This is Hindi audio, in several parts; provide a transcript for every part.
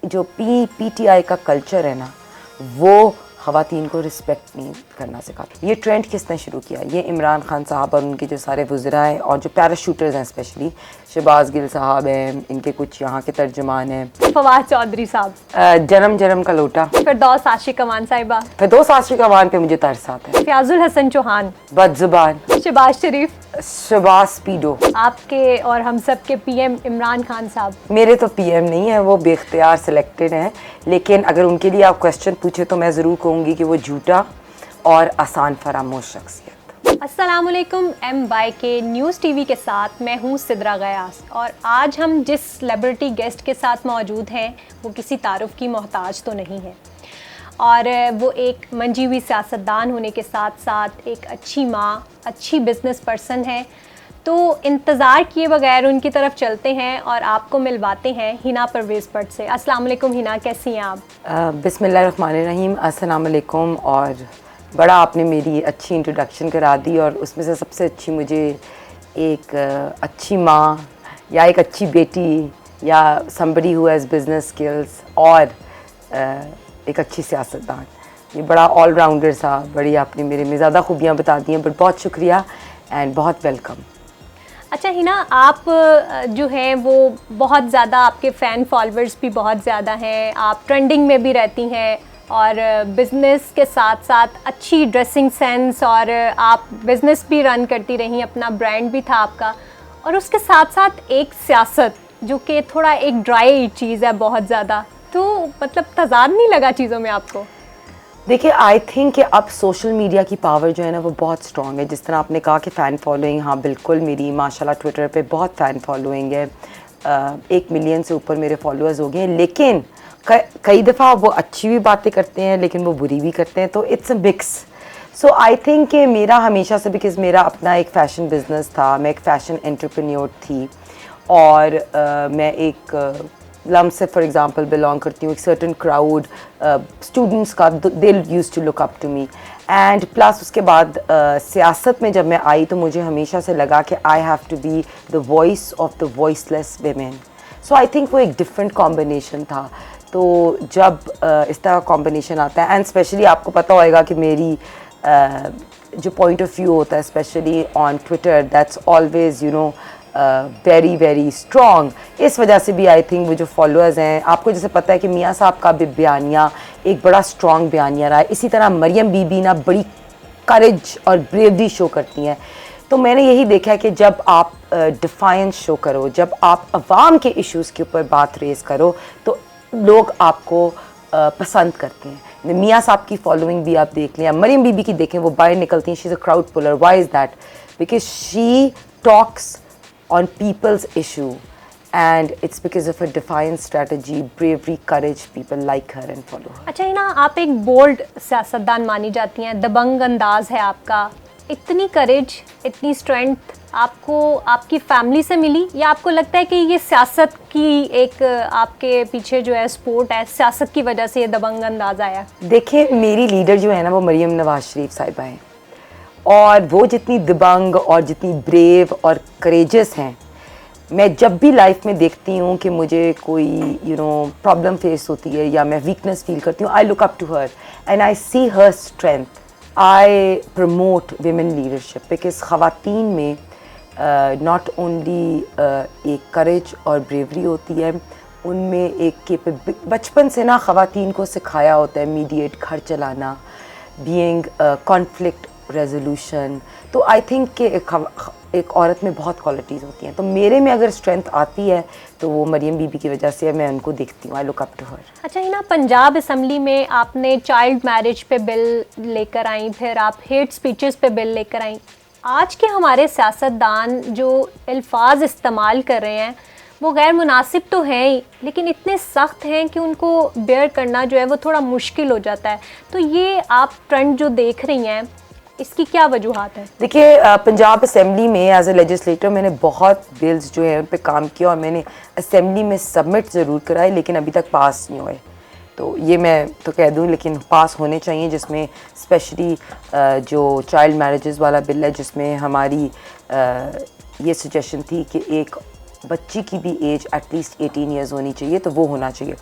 जो पीटीआई का कल्चर है ना, वो ख़वातीन को रिस्पेक्ट नहीं करना सिखाता। ये ट्रेंड किसने शुरू किया? ये इमरान खान साहब और उनके जो सारे वज़रा हैं और जो पैराशूटर्स हैं, स्पेशली शहबाज गिल साहब हैं, इनके कुछ यहाँ के तर्जुमान हैं, फवाद चौधरी साहब, जन्म जन्म का लोटा, फिरदौस आशिक अमान साहिबा, फिरदौस आशिक अमान पे मुझे तरस आता है, फयाजुल हसन चौहान, बदजुबान, शहबाज शरीफ, शहबाज स्पीडो। आपके और हम सब के पीएम इमरान खान साहब। मेरे तो पीएम नहीं है, वो बेख्तियार सिलेक्टेड हैं, लेकिन अगर उनके लिए आप क्वेश्चन पूछे तो मैं ज़रूर कहूँगी कि वो झूठा और आसान फरामोश शख्सियत। अस्सलामुअलैकुम, MYK न्यूज़ टीवी के साथ मैं हूँ सिद्रा गयास, और आज हम जिस सेलिब्रिटी गेस्ट के साथ मौजूद हैं वो किसी तारुफ की मोहताज तो नहीं है, और वो एक मंजी हुई सियासतदान होने के साथ साथ एक अच्छी माँ, अच्छी बिजनेस पर्सन है। तो इंतज़ार किए बगैर उनकी तरफ चलते हैं और आपको मिलवाते हैं हिना परवेज़ भट्ट से। अस्सलाम वालेकुम हिना, कैसी हैं आप? बिस्मिल्लाहिर्रहमानिर्रहीम, अस्सलाम वालेकुम। और बड़ा आपने मेरी अच्छी इंट्रोडक्शन करा दी, और उसमें से सबसे अच्छी मुझे एक अच्छी माँ या एक अच्छी बेटी या somebody who has business skills और एक अच्छी सियासतदान, ये बड़ा ऑलराउंडर सा, बड़ी आपने मेरे में ज़्यादा खूबियाँ बता दी हैं, बट बहुत शुक्रिया एंड बहुत वेलकम। अच्छा हिना, आप जो हैं वो बहुत ज़्यादा, आपके फ़ैन फॉलोअर्स भी बहुत ज़्यादा हैं, आप ट्रेंडिंग में भी रहती हैं और बिज़नेस के साथ साथ अच्छी ड्रेसिंग सेंस, और आप बिज़नेस भी रन करती रही, अपना ब्रांड भी था आपका, और उसके साथ साथ एक सियासत जो कि थोड़ा एक ड्राई चीज़ है बहुत ज़्यादा। तो मतलब तज़ाद नहीं लगा चीज़ों में आपको? देखिए, आई थिंक कि अब सोशल मीडिया की पावर जो है ना वो बहुत स्ट्रॉन्ग है। जिस तरह आपने कहा कि फ़ैन फॉलोइंग, हाँ बिल्कुल, मेरी माशाल्लाह ट्विटर पे बहुत फ़ैन फॉलोइंग है, 1 मिलियन से ऊपर मेरे फॉलोअर्स हो गए हैं। लेकिन कई दफ़ा वो अच्छी भी बातें करते हैं लेकिन वो बुरी भी करते हैं, तो it's a mix. So I think कि मेरा हमेशा से, बिकॉज़ मेरा अपना एक फ़ैशन बिज़नेस था, मैं एक फ़ैशन एंटरप्रेन्योर थी, और मैं एक लम से फॉर एग्ज़ाम्पल बिलोंग करती हूँ, एक सर्टन क्राउड स्टूडेंट्स का, they used to look up to me. And plus उसके बाद सियासत में जब मैं आई तो मुझे हमेशा से लगा कि I have to be the voice of the voiceless women. So I think वो एक डिफरेंट कॉम्बिनेशन था। तो जब इस तरह का कॉम्बिनेशन आता है, एंड स्पेशली आपको पता होएगा कि मेरी जो पॉइंट ऑफ व्यू होता है specially on Twitter, that's always very very strong. इस वजह से भी आई थिंक वो जो फॉलोअर्स हैं, आपको जैसे पता है कि मियाँ साहब का भी बयानिया एक बड़ा स्ट्रॉन्ग बयानिया रहा है, इसी तरह मरियम बीबी ना बड़ी करेज और ब्रेवरी शो करती हैं। तो मैंने यही देखा है कि जब आप डिफाइंस शो करो, जब आप अवाम के इश्यूज़ के ऊपर बात रेस करो, तो लोग आपको पसंद करते हैं। मियाँ साहब की फॉलोइंग भी आप देख लें, मरियम बीबी की देखें, वो बाहर निकलती हैं, she is a crowd puller. Why is that? Because she talks on people's issue, and it's because of her defiant strategy, bravery, courage, people like her and follow her. अच्छा हिना, आप एक बोल्ड सियासतदान मानी जाती हैं, दबंग अंदाज है आपका। इतनी करेज, इतनी स्ट्रेंथ आपको आपकी फैमिली से मिली, या आपको लगता है कि ये सियासत की एक आपके पीछे जो है सपोर्ट है, सियासत की वजह से ये दबंग अंदाज आया? देखिए, मेरी लीडर जो है ना वो मरियम नवाज शरीफ साहिबा हैं, और वो जितनी दबंग और जितनी ब्रेव और करेजस हैं, मैं जब भी लाइफ में देखती हूँ कि मुझे कोई प्रॉब्लम फेस होती है या मैं वीकनेस फील करती हूँ, I look up to her and I see her strength. I promote women leadership because ख़वातीन में नॉट ओनली एक करेज और ब्रेवरी होती है, उनमें एक बचपन से ना ख़वातीन को सिखाया होता है मीडिएट, घर चलाना, बीइंग कॉन्फ्लिक्ट रेजोल्यूशन। तो आई थिंक कि एक औरत में बहुत क्वालिटीज़ होती हैं, तो मेरे में अगर स्ट्रेंथ आती है तो वो मरियम बीबी की वजह से है, मैं उनको देखती हूँ, I look up to her. अच्छा हिना, पंजाब असम्बली में आपने चाइल्ड मैरिज पे बिल लेकर आई, फिर आप हेट स्पीचेस पे बिल लेकर आई। आज के हमारे सियासतदान जो अल्फाज इस्तेमाल कर रहे हैं वो गैर मुनासिब तो हैं ही, लेकिन इतने सख्त हैं कि उनको बेयर करना जो है वो थोड़ा मुश्किल हो जाता है। तो ये आप ट्रेंड जो देख रही हैं, इसकी क्या वजूहात है? देखिए, पंजाब असेंबली में एज ए लेजिस्लेटर मैंने बहुत बिल्स जो है उन पर काम किया, और मैंने असेंबली में सबमिट ज़रूर कराए, लेकिन अभी तक पास नहीं हुए। तो ये मैं तो कह दूं, लेकिन पास होने चाहिए, जिसमें स्पेशली जो चाइल्ड मैरिजेस वाला बिल है, जिसमें हमारी ये सजेशन थी कि एक बच्ची की भी एज एटलीस्ट 18 ईयर्स होनी चाहिए, तो वो होना चाहिए।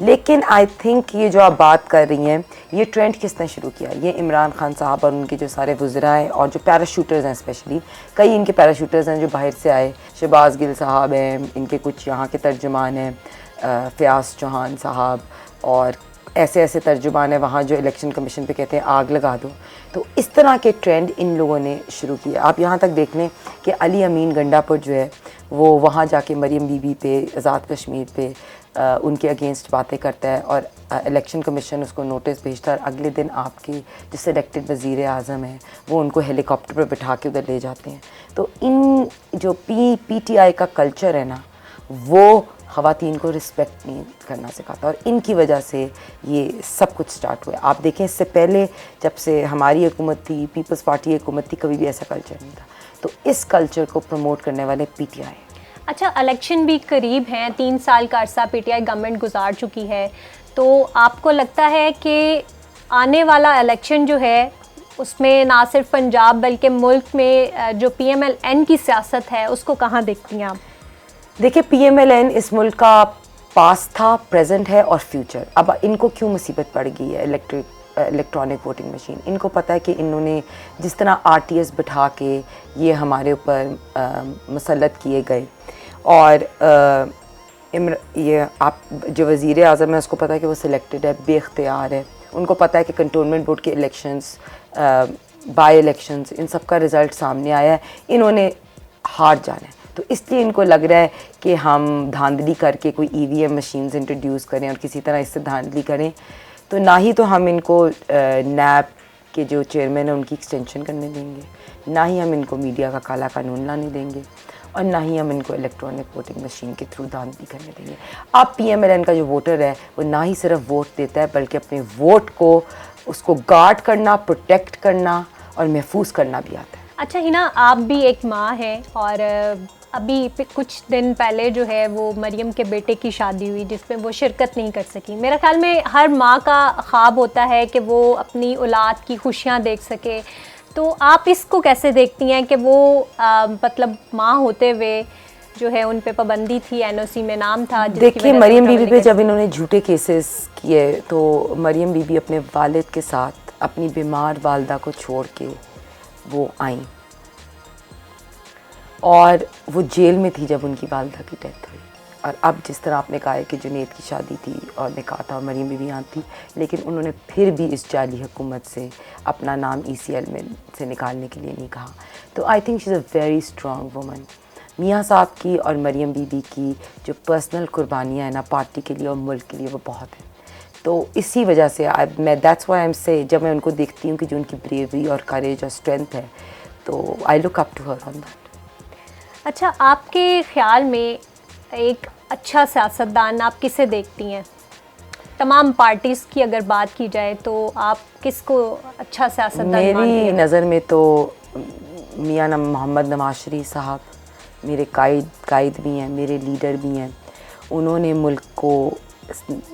लेकिन आई थिंक ये जो आप बात कर रही हैं, ये ट्रेंड किसने शुरू किया? ये इमरान खान साहब और उनके जो सारे वज़रा हैं और जो पैराशूटर्स हैं, स्पेशली कई इनके पैराशूटर्स हैं जो बाहर से आए। शहबाज गिल साहब हैं, इनके कुछ यहाँ के तर्जुमान हैं, फ़याज़ चौहान साहब, और ऐसे ऐसे तर्जुमान हैं वहाँ जो इलेक्शन कमीशन पे कहते हैं आग लगा दो। तो इस तरह के ट्रेंड इन लोगों ने शुरू किए। आप यहाँ तक देख लें कि अली अमीन गंडापुर जो है वो वहाँ जाके मरीम बीबी पे, आज़ाद कश्मीर पे उनके अगेंस्ट बातें करता है, और इलेक्शन कमीशन उसको नोटिस भेजता है। अगले दिन आपके जो सिलेक्टेड वज़ीर आज़म हैं वो उनको हेलीकॉप्टर पर बिठा के उधर ले जाते हैं। तो इन जो PTI का कल्चर है ना, वो ख़वातीन को रिस्पेक्ट नहीं करना सिखाता, और इनकी वजह से ये सब कुछ स्टार्ट हुआ है। आप देखें, इससे पहले जब से हमारी हुकूमत थी, पीपल्स पार्टी की हुकूमत थी, कभी भी ऐसा कल्चर नहीं था। तो इस कल्चर को प्रमोट करने वाले PTI। अच्छा, इलेक्शन भी करीब हैं, 3 साल का अरसा PTI गवर्नमेंट गुजार चुकी है, तो आपको लगता है कि आने वाला इलेक्शन जो है उसमें ना सिर्फ पंजाब बल्कि मुल्क में जो PMLN की सियासत है उसको कहाँ देखती हैं आप? देखिए, PMLN इस मुल्क का पास्ट था, प्रेजेंट है और फ्यूचर। अब इनको क्यों मुसीबत पड़ गई है इलेक्ट्रॉनिक वोटिंग मशीन? इनको पता है कि इन्होंने जिस तरह RTS बिठा के ये हमारे ऊपर मुसल्लत किए गए, और ये आप जो वज़ीर आज़म है उसको पता है कि वो सिलेक्टेड है, बेख्तियार है। उनको पता है कि कंटोनमेंट बोर्ड के इलेक्शंस, बाई इलेक्शंस, इन सब का रिज़ल्ट सामने आया है, इन्होंने हार जाना है। तो इसलिए इनको लग रहा है कि हम धांधली करके कोई EVM मशीन्स इंट्रोड्यूस करें और किसी तरह इससे धांधली करें। तो ना ही तो हम इनको NAB के जो चेयरमैन हैं उनकी एक्सटेंशन करने देंगे, ना ही हम इनको मीडिया का काला कानून लाने देंगे, और ना ही हम इनको इलेक्ट्रॉनिक वोटिंग मशीन के थ्रू धांधली करने देंगे। अब PMLN का जो वोटर है वो ना ही सिर्फ वोट देता है, बल्कि अपने वोट को, उसको गार्ड करना, प्रोटेक्ट करना और महफूज करना भी आता है। अच्छा हिना, आप भी एक माँ हैं, और अभी कुछ दिन पहले जो है वो मरियम के बेटे की शादी हुई जिसमें वो शिरकत नहीं कर सकी। मेरा ख्याल में हर माँ का ख्वाब होता है कि वो अपनी औलाद की खुशियाँ देख सके, तो आप इसको कैसे देखती हैं कि वो मतलब माँ होते हुए जो है उन पे पाबंदी थी, NOC में नाम था? देखिए, मरियम बीबी पे जब इन्होंने झूठे केसेस किए तो मरियम बीबी अपने वालिद के साथ अपनी बीमार वालदा को छोड़ के वो आई, और वो जेल में थी जब उनकी वालदा की डेथ हुई। और अब जिस तरह आपने कहा है कि जुनैद की शादी थी और निकाह था और मरियम बीबी यहाँ थी, लेकिन उन्होंने फिर भी इस जाली हुकूमत से अपना नाम ECL में से निकालने के लिए नहीं कहा। तो I think she is a very strong woman. मियाँ साहब की और मरियम बीबी की जो पर्सनल कुर्बानियाँ हैं ना, पार्टी के लिए और मुल्क के लिए, वो बहुत हैं। तो इसी वजह से मैं दैट्स व्हाई आई एम से, जब मैं उनको देखती हूँ कि जो उनकी ब्रेवरी और करेज और स्ट्रेंथ है, तो I look up to her on that. अच्छा, आपके ख्याल में एक अच्छा सियासतदान आप किसे देखती हैं? तमाम पार्टीज़ की अगर बात की जाए तो आप किसको अच्छा सियासतदान मानती हैं? मेरी नज़र में तो मियाँ मोहम्मद नवाज शरीफ साहब मेरे कायद भी हैं, मेरे लीडर भी हैं। उन्होंने मुल्क को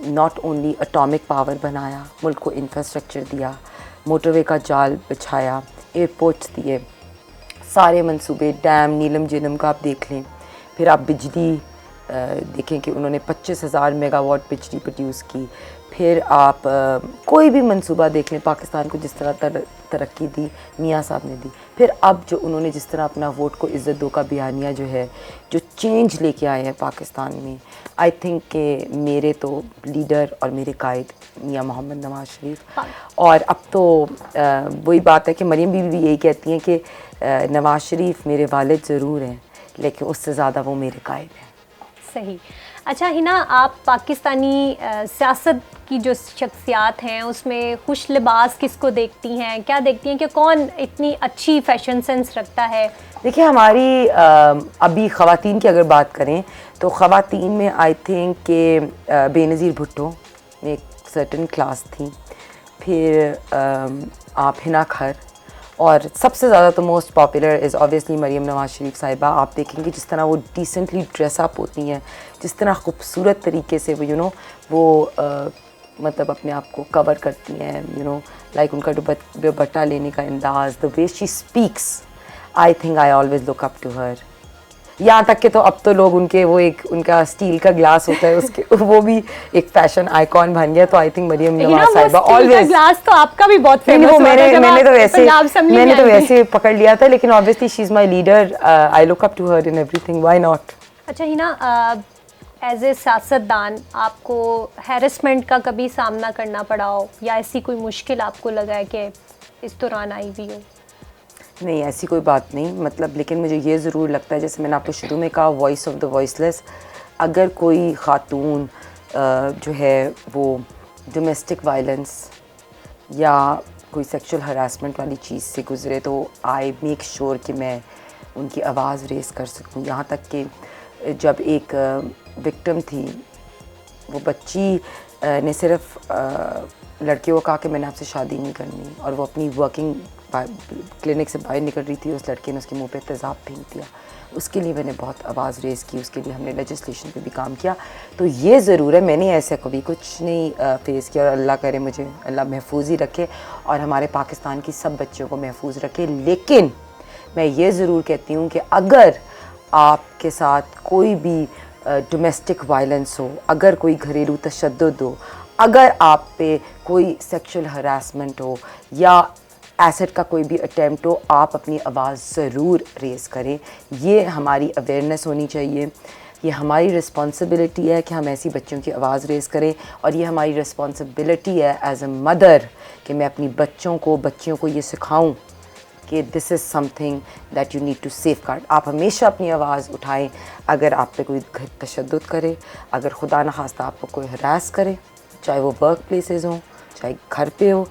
नॉट ओनली एटॉमिक पावर बनाया, मुल्क को इंफ्रास्ट्रक्चर दिया, मोटरवे का जाल बिछाया, एयरपोर्ट्स दिए, सारे मंसूबे, डैम, नीलम झीलम का आप देख लें। फिर आप बिजली देखें कि उन्होंने 25,000 मेगावाट बिजली प्रोड्यूस की। फिर आप कोई भी मंसूबा देख लें, पाकिस्तान को जिस तरह तरक्की दी मियाँ साहब ने दी। फिर अब जो उन्होंने जिस तरह अपना वोट को इज़्ज़त दो का बयानिया जो है, जो चेंज लेके आए हैं पाकिस्तान में, आई थिंक कि मेरे तो लीडर और मेरे कायद मियाँ मोहम्मद नवाज शरीफ। और अब तो वही बात है कि मरियम बीबी भी यही कहती हैं कि नवाज शरीफ मेरे वालिद ज़रूर हैं, लेकिन उससे ज़्यादा वो मेरे कायद हैं। सही। अच्छा हिना, आप पाकिस्तानी सियासत की जो शख्सियात हैं उसमें खुश लिबास किसको देखती हैं? क्या देखती हैं कि कौन इतनी अच्छी फैशन सेंस रखता है? देखिए, हमारी अभी ख़वातीन की अगर बात करें तो ख़वातीन में आई थिंक कि बेनज़ीर भुट्टो में एक सर्टन क्लास थी। फिर आप हिना खर, और सबसे ज़्यादा तो most popular is obviously Maryam Nawaz Sharif साहिबा। आप देखेंगे जिस तरह वो डिसेंटली ड्रेसअप होती हैं, जिस तरह खूबसूरत तरीके से वो वो मतलब अपने आप को कवर करती हैं, लाइक उनका दुपट्टा लेने का अंदाज़, the way she speaks, I think I always look up to her. यहाँ तक कि तो अब तो लोग उनके वो एक उनका स्टील का ग्लास होता है उसके वो भी एक फैशन आइकॉन बन गया। तो आई थिंक मरियम नवाज साहिबा ऑलवेज ग्लास तो आपका भी बहुत फेमस वो हुआ था जब मैंने आप तो वैसे पंजाब असेंबली में आई थी। पकड़ लिया था, लेकिन obviously she is my leader, I look up to her in everything, why not. अच्छा हिना, एज ए सियासतदान आपको हैरेसमेंट का कभी सामना करना पड़ा हो या ऐसी कोई मुश्किल आपको लगा है कि इस दौरान आई भी हो? नहीं, ऐसी कोई बात नहीं, मतलब लेकिन मुझे ये ज़रूर लगता है, जैसे मैंने आपको शुरू में कहा, वॉइस ऑफ द वॉइसलेस, अगर कोई ख़ातून जो है वो डोमेस्टिक वायलेंस या कोई सेक्सुअल हरासमेंट वाली चीज़ से गुज़रे तो आई मेक श्योर कि मैं उनकी आवाज़ रेस कर सकूं। यहाँ तक कि जब एक विक्टिम थी, वो बच्ची ने सिर्फ लड़के को कहा कि मैंने आपसे शादी नहीं करनी, और वो अपनी वर्किंग क्लिनिक से बाहर निकल रही थी, उस लड़के ने उसके मुंह पे तेज़ाब फेंक दिया। उसके लिए मैंने बहुत आवाज़ रेज़ की, उसके लिए हमने लेजिस्लेशन पे भी काम किया। तो ये ज़रूर है, मैंने ऐसा कभी कुछ नहीं फेस किया, और अल्लाह करे मुझे अल्लाह महफूज ही रखे और हमारे पाकिस्तान की सब बच्चों को महफूज रखे। लेकिन मैं ये ज़रूर कहती हूँ कि अगर आपके साथ कोई भी डोमेस्टिक वायलेंस हो, अगर कोई घरेलू तशद्दुद हो, अगर आप पे कोई सेक्सुअल हरासमेंट हो या एसिड का कोई भी अटैम्प्ट हो, आप अपनी आवाज़ ज़रूर रेज़ करें। ये हमारी अवेयरनेस होनी चाहिए, ये हमारी रिस्पॉन्सिबिलिटी है कि हम ऐसी बच्चों की आवाज़ रेज़ करें, और ये हमारी रिस्पॉन्सिबिलिटी है एज अ मदर कि मैं अपनी बच्चियों को ये सिखाऊं कि this is something that you need to safeguard. आप हमेशा अपनी आवाज़ उठाएं अगर आप पे कोई तशद्दुद करे, अगर खुदा न खास्ता आपको कोई हरास करे, चाहे वो वर्क प्लेसेस हों, चाहे घर पे हो,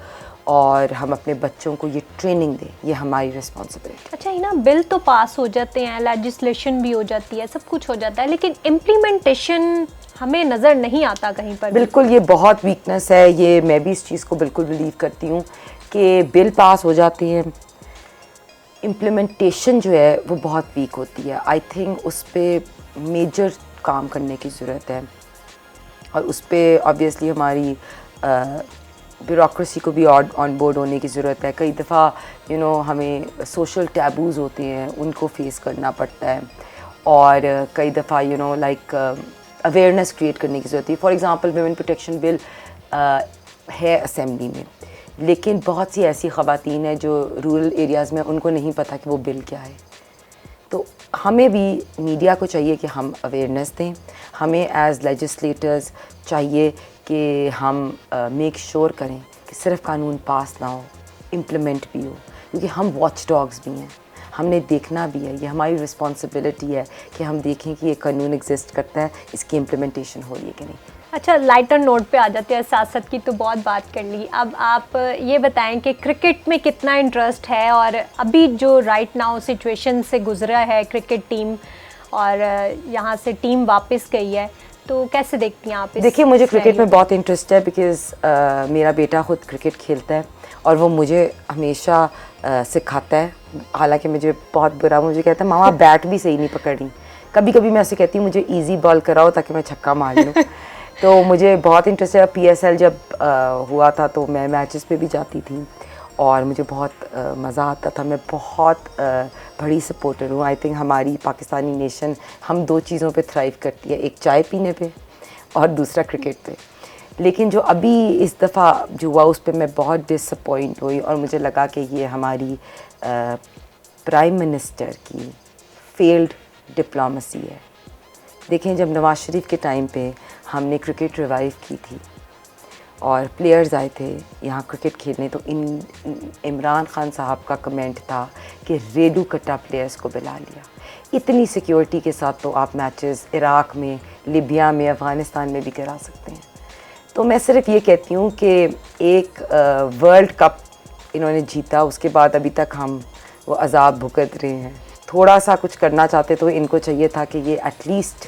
और हम अपने बच्चों को ये ट्रेनिंग दें, ये हमारी रिस्पॉन्सिबिलिटी। अच्छा ही ना, बिल तो पास हो जाते हैं, लेजिस्लेशन भी हो जाती है, सब कुछ हो जाता है, लेकिन इम्प्लीमेंटेशन हमें नज़र नहीं आता कहीं पर। बिल्कुल, ये बहुत वीकनेस है, ये मैं भी इस चीज़ को बिल्कुल बिलीव करती हूँ कि बिल पास हो जाते हैं, इम्प्लीमेंटेशन जो है वो बहुत वीक होती है। आई थिंक उस पर मेजर काम करने की ज़रूरत है, और उस पर ऑब्वियसली हमारी ब्यूरोक्रेसी को भी ऑन बोर्ड होने की ज़रूरत है। कई दफ़ा हमें सोशल टैबूज़ होते हैं, उनको फेस करना पड़ता है, और कई दफ़ा लाइक अवेयरनेस क्रिएट करने की ज़रूरत है। For example women protection bill है असेंबली में, लेकिन बहुत सी ऐसी ख़वातीन हैं जो रूरल एरियाज़ में, उनको नहीं पता कि वो बिल क्या है। तो हमें भी मीडिया को चाहिए कि हम अवेयरनेस दें, हमें एज़ लेजिस्लेटर्स चाहिए कि हम मेक श्योर करें कि सिर्फ कानून पास ना हो, इम्प्लीमेंट भी हो, क्योंकि हम वॉच डॉग्स भी हैं, हमने देखना भी है, ये हमारी रिस्पॉन्सिबिलिटी है कि हम देखें कि ये कानून एग्जिस्ट करता है, इसकी इम्प्लीमेंटेशन हो रही है कि नहीं। अच्छा, लाइटर नोट पे आ जाते हैं, सियासत की तो बहुत बात कर ली। अब आप ये बताएं कि क्रिकेट में कितना इंटरेस्ट है, और अभी जो राइट नाउ सिचुएशन से गुजरा है क्रिकेट टीम, और यहाँ से टीम वापस गई है, तो कैसे देखती हैं आप? देखिए, मुझे क्रिकेट में बहुत इंटरेस्ट है, बिकॉज़ मेरा बेटा खुद क्रिकेट खेलता है और वो मुझे हमेशा सिखाता है। हालांकि मुझे बहुत बुरा, मुझे कहता है मामा बैट भी सही नहीं पकड़ी। कभी कभी मैं उसे कहती हूँ मुझे इजी बॉल कराओ ताकि मैं छक्का मार लूँ। तो मुझे बहुत इंटरेस्ट है। PSL जब हुआ था तो मैं मैचेस पे भी जाती थी और मुझे बहुत मज़ा आता था। मैं बहुत बड़ी सपोर्टर हूँ। आई थिंक हमारी पाकिस्तानी नेशन हम दो चीज़ों पे थ्राइव करती है, एक चाय पीने पे और दूसरा क्रिकेट पे। लेकिन जो अभी इस दफ़ा जो हुआ उस पर मैं बहुत डिसअपॉइंट हुई और मुझे लगा कि ये हमारी प्राइम मिनिस्टर की फेल्ड डिप्लोमेसी है। देखें, जब नवाज़ शरीफ के टाइम पे हमने क्रिकेट रिवाइव की थी और प्लेयर्स आए थे यहाँ क्रिकेट खेलने, तो इमरान खान साहब का कमेंट था कि रेडू कट्टा प्लेयर्स को बुला लिया। इतनी सिक्योरिटी के साथ तो आप मैचेस इराक़ में, लिबिया में, अफ़गानिस्तान में भी करा सकते हैं। तो मैं सिर्फ ये कहती हूँ कि एक वर्ल्ड कप इन्होंने जीता, उसके बाद अभी तक हम वो अजाब भुगत रहे हैं। थोड़ा सा कुछ करना चाहते तो इनको चाहिए था कि ये एटलीस्ट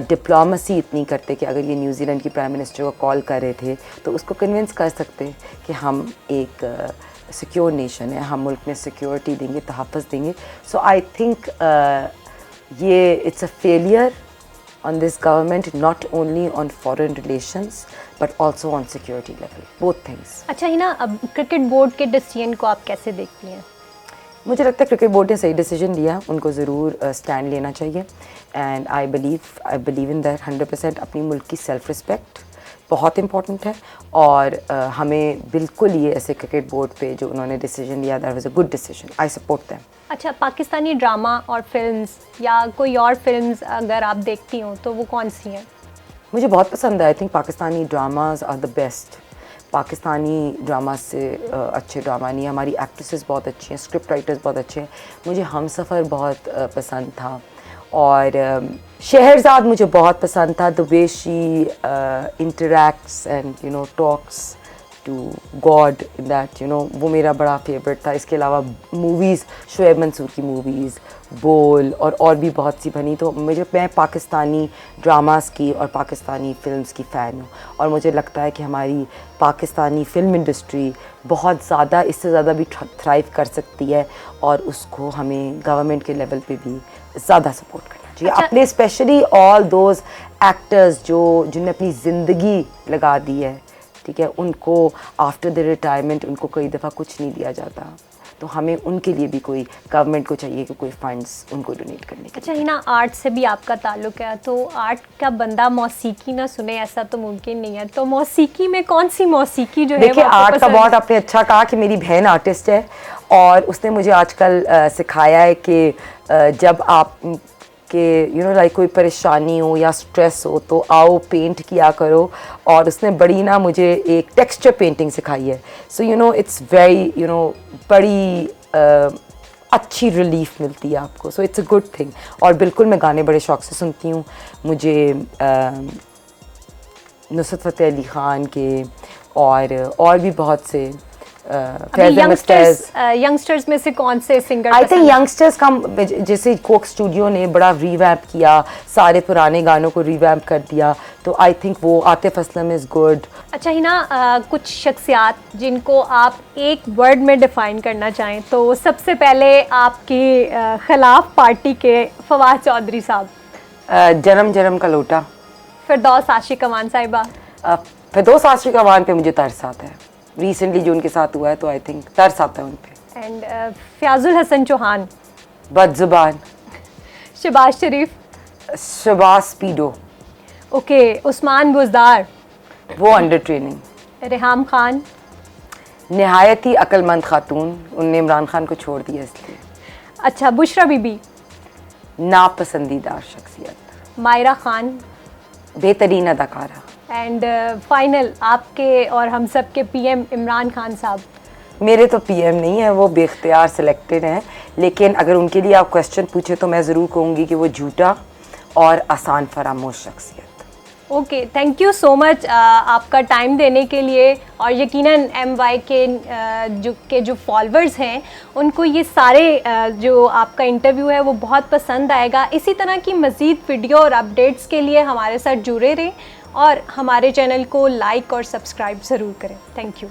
डिप्लोमेसी इतनी करते कि अगर ये न्यूजीलैंड की प्राइम मिनिस्टर को कॉल कर रहे थे तो उसको कन्विंस कर सकते कि हम एक सिक्योर नेशन है, हम मुल्क में सिक्योरिटी देंगे, तहफ़्फ़ुज़ देंगे। सो आई थिंक ये it's a failure on this government, not only on foreign relations but also on security level, both things. अच्छा ही ना, अब क्रिकेट बोर्ड के डिसीजन को आप कैसे देखती हैं? मुझे लगता है क्रिकेट बोर्ड ने सही डिसीजन लिया, उनको ज़रूर स्टैंड लेना चाहिए and I believe in that 100%। अपनी मुल्क की सेल्फ रिस्पेक्ट बहुत इंपॉर्टेंट है और हमें बिल्कुल ये ऐसे क्रिकेट बोर्ड पे जो उन्होंने डिसीजन लिया that was a good decision, I support them. अच्छा, पाकिस्तानी ड्रामा और फिल्म्स या कोई और फिल्म्स अगर आप देखती हो तो वो कौन सी हैं? मुझे बहुत पसंद है। I think Pakistani dramas are the best. Pakistani drama से अच्छे ड्रामा नहीं है। हमारी एक्ट्रेसेस बहुत अच्छी हैं, स्क्रिप्ट राइटर्स बहुत अच्छे हैं। मुझे हमसफ़र बहुत पसंद था और शहरज़ाद मुझे बहुत पसंद था। The way she interacts and you know talks to God in that, you know, वो मेरा बड़ा फेवरेट था। इसके अलावा मूवीज़, शुएब मंसूर की मूवीज़, बोल और भी बहुत सी बनी। तो मैं पाकिस्तानी ड्रामास की और पाकिस्तानी फ़िल्म्स की फ़ैन हूँ और मुझे लगता है कि हमारी पाकिस्तानी फ़िल्म इंडस्ट्री बहुत ज़्यादा, इससे ज़्यादा भी थ्राइव कर सकती है और उसको हमें गवर्नमेंट के लेवल पे भी ज़्यादा सपोर्ट करना चाहिए। अच्छा। अपने स्पेशली ऑल दोज एक्टर्स जिन्होंने अपनी ज़िंदगी लगा दी है, ठीक है, उनको आफ्टर द रिटायरमेंट उनको कई दफ़ा कुछ नहीं दिया जाता, तो हमें उनके लिए भी कोई गवर्नमेंट को चाहिए कि कोई फंड्स उनको डोनेट करने के। अच्छा हिना, आर्ट से भी आपका ताल्लुक़ है, तो आर्ट का बंदा मौसीकी ना सुने ऐसा तो मुमकिन नहीं है। तो मौसीकी में कौन सी मौसीकी जो है? देखिए, आर्ट का बहुत आपने अच्छा कहा कि मेरी बहन आर्टिस्ट है और उसने मुझे आजकल सिखाया है कि जब आप कि यू नो लाइक कोई परेशानी हो या स्ट्रेस हो तो आओ पेंट किया करो। और उसने बड़ी ना मुझे एक टेक्सचर पेंटिंग सिखाई है। So you know it's very, you know, बड़ी अच्छी रिलीफ मिलती है आपको। So it's a good thing. और बिल्कुल मैं गाने बड़े शौक से सुनती हूँ। मुझे नुसरत फ़तेह अली ख़ान के और भी बहुत से यंगस्टर्स में से कौन से सिंगर? आई थिंक यंगस्टर्स का जैसे कोक स्टूडियो ने बड़ा रीवैम्प किया, सारे पुराने गानों को रीवैम्प कर दिया, तो आई थिंक वो आतिफ असलम इज़ गुड। अच्छा हिना, कुछ शख्सियात जिनको आप एक वर्ड में डिफ़ाइन करना चाहें तो सबसे पहले आपके खिलाफ पार्टी के फवाद चौधरी साहब। जन्म जन्म का लोटा। फिरदौस आशिक अमान साहिबा। फिरदौस आशिक अमान पे मुझे तरस आता है, रिसेंटली जो उनके साथ हुआ है, तो आई थिंक तरस आता है उन पे। एंड फ़याज़ुल हसन चौहान। बदजुबान। शहबाज शरीफ। शहबाज स्पीडो। ओके, उस्मान बुज़दार। वो अंडर ट्रेनिंग। रेहाम खान। नहायत ही अक्लमंद खातून, उनने इमरान खान को छोड़ दिया इसलिए। अच्छा, बुशरा बीबी। नापसंदीदा शख्सियत। मायरा खान। बेहतरीन अदाकारा। एंड फाइनल आपके और हम सब के पीएम इमरान खान साहब। मेरे तो पीएम नहीं है, वो बेख्तियार सिलेक्टेड हैं, लेकिन अगर उनके लिए आप क्वेश्चन पूछे तो मैं ज़रूर कहूँगी कि वो झूठा और आसान फरामोश शख्सियत। Okay, thank you so much आपका टाइम देने के लिए। और यकीनन MY के जो फॉलोअर्स हैं उनको ये सारे जो आपका इंटरव्यू है वो बहुत पसंद आएगा। इसी तरह की मज़ीद वीडियो और अपडेट्स के लिए हमारे साथ जुड़े रहें और हमारे चैनल को लाइक और सब्सक्राइब ज़रूर करें। Thank you.